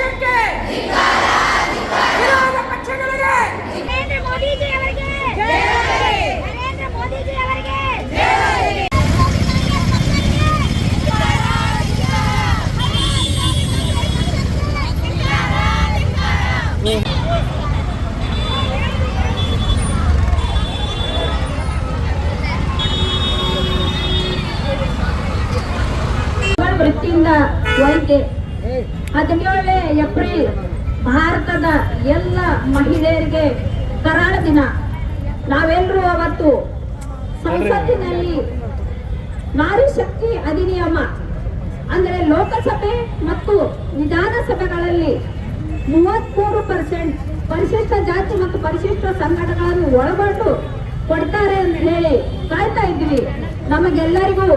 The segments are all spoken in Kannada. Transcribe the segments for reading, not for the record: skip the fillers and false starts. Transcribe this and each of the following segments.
ಪಕ್ಷಕ್ಕೆ ವಿರೋಧ ಪಕ್ಷಗಳಿಗೆ ನರೇಂದ್ರ ಮೋದಿಜಿ ಅವರಿಗೆ ನರೇಂದ್ರ ಮೋದಿಜಿ ಅವರಿಗೆ ವೃತ್ತಿಯಿಂದ ವೈದ್ಯೆ 17 ಏಪ್ರಿಲ್ ಭಾರತದ ಎಲ್ಲ ಮಹಿಳೆಯರಿಗೆ ಕರಾಳ ದಿನ. ನಾವೆಲ್ಲರೂ ಅವತ್ತು ಸಂಸತ್ತಿನಲ್ಲಿ ನಾರಿ ಶಕ್ತಿ ಅಧಿನಿಯಮ ಅಂದರೆ ಲೋಕಸಭೆ ಮತ್ತು ವಿಧಾನಸಭೆಗಳಲ್ಲಿ 33% ಪರಿಶಿಷ್ಟ ಜಾತಿ ಮತ್ತು ಪರಿಶಿಷ್ಟ ಸಂಘಟನೆಗಳನ್ನು ಒಳಗೊಂಡು ಕೊಡ್ತಾರೆ ಅಂತ ಹೇಳಿ ಕಾಯ್ತಾ ಇದ್ವಿ. ನಮಗೆಲ್ಲರಿಗೂ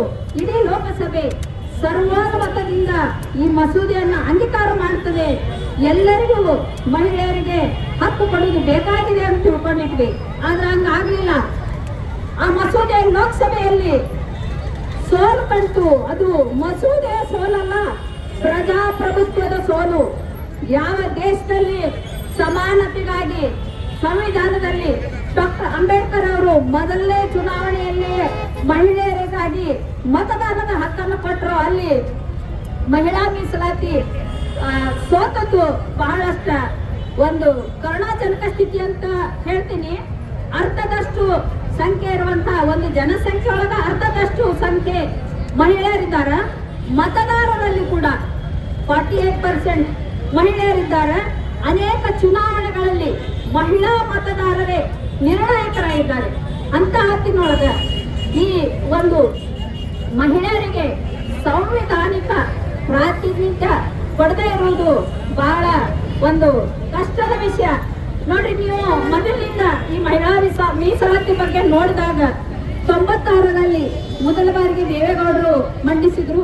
ಇಡೀ ಲೋಕಸಭೆ ಸರ್ವಾನುಮತದಿಂದ ಈ ಮಸೂದೆಯನ್ನು ಅಂಗೀಕಾರ ಮಾಡುತ್ತದೆ. ಎಲ್ಲರಿಗೂ ಮಹಿಳೆಯರಿಗೆ ಹಕ್ಕು ಕೊಡುವುದು ಬೇಕಾಗಿದೆ ಅಂತ ತಿಳ್ಕೊಂಡಿದ್ವಿ. ಆದ್ರೆ ಹಂಗಾಗ್ಲಿಲ್ಲ. ಆ ಮಸೂದೆ ಲೋಕಸಭೆಯಲ್ಲಿ ಸೋಲು ಕಂಡು. ಅದು ಮಸೂದೆಯ ಸೋಲಲ್ಲ, ಪ್ರಜಾಪ್ರಭುತ್ವದ ಸೋಲು. ಯಾವ ದೇಶದಲ್ಲಿ ಸಮಾನತೆಗಾಗಿ ಸಂವಿಧಾನದಲ್ಲಿ ಡಾಕ್ಟರ್ ಅಂಬೇಡ್ಕರ್ ಅವರು ಮೊದಲನೇ ಚುನಾವಣೆಯಲ್ಲಿ ಮಹಿಳೆಯರಿಗಾಗಿ ಮತದಾನದ ಹಕ್ಕನ್ನು ಕೊಟ್ಟರು. ಅಲ್ಲಿ ಮಹಿಳಾ ಮೀಸಲಾತಿ ಸೋತದ್ದು ಬಹಳಷ್ಟ ಒಂದು ಕರುಣಾಜನಕ ಸ್ಥಿತಿ ಅಂತ ಹೇಳ್ತೀನಿ. ಅರ್ಧದಷ್ಟು ಸಂಖ್ಯೆ ಇರುವಂತಹ ಒಂದು ಜನಸಂಖ್ಯೆ ಒಳಗ ಅರ್ಧದಷ್ಟು ಸಂಖ್ಯೆ ಮಹಿಳೆಯರಿದ್ದಾರೆ. ಮತದಾರರಲ್ಲಿ ಕೂಡ 48% ಮಹಿಳೆಯರಿದ್ದಾರೆ. ಅನೇಕ ಚುನಾವಣೆಗಳಲ್ಲಿ ಮಹಿಳಾ ಮತದಾರರೇ ನಿರ್ಣಾಯಕರಾಗಿದ್ದಾರೆ. ಅಂತ ಹೊತ್ತಿನೊಳಗ ಈ ಒಂದು ಮಹಿಳೆಯರಿಗೆ ಸಂವಿಧಾನಿಕ ಪ್ರಾತಿನಿಧ್ಯ ಕೊಡದೇ ಇರುವುದು ಬಹಳ ಒಂದು ಕಷ್ಟದ ವಿಷಯ. ನೋಡ್ರಿ, ನೀವು ಮೊದಲಿನಿಂದ ಈ ಮಹಿಳಾ ಮೀಸಲಾತಿ ಬಗ್ಗೆ ನೋಡಿದಾಗ 96ರಲ್ಲಿ ಮೊದಲ ಬಾರಿಗೆ ದೇವೇಗೌಡರು ಮಂಡಿಸಿದ್ರು.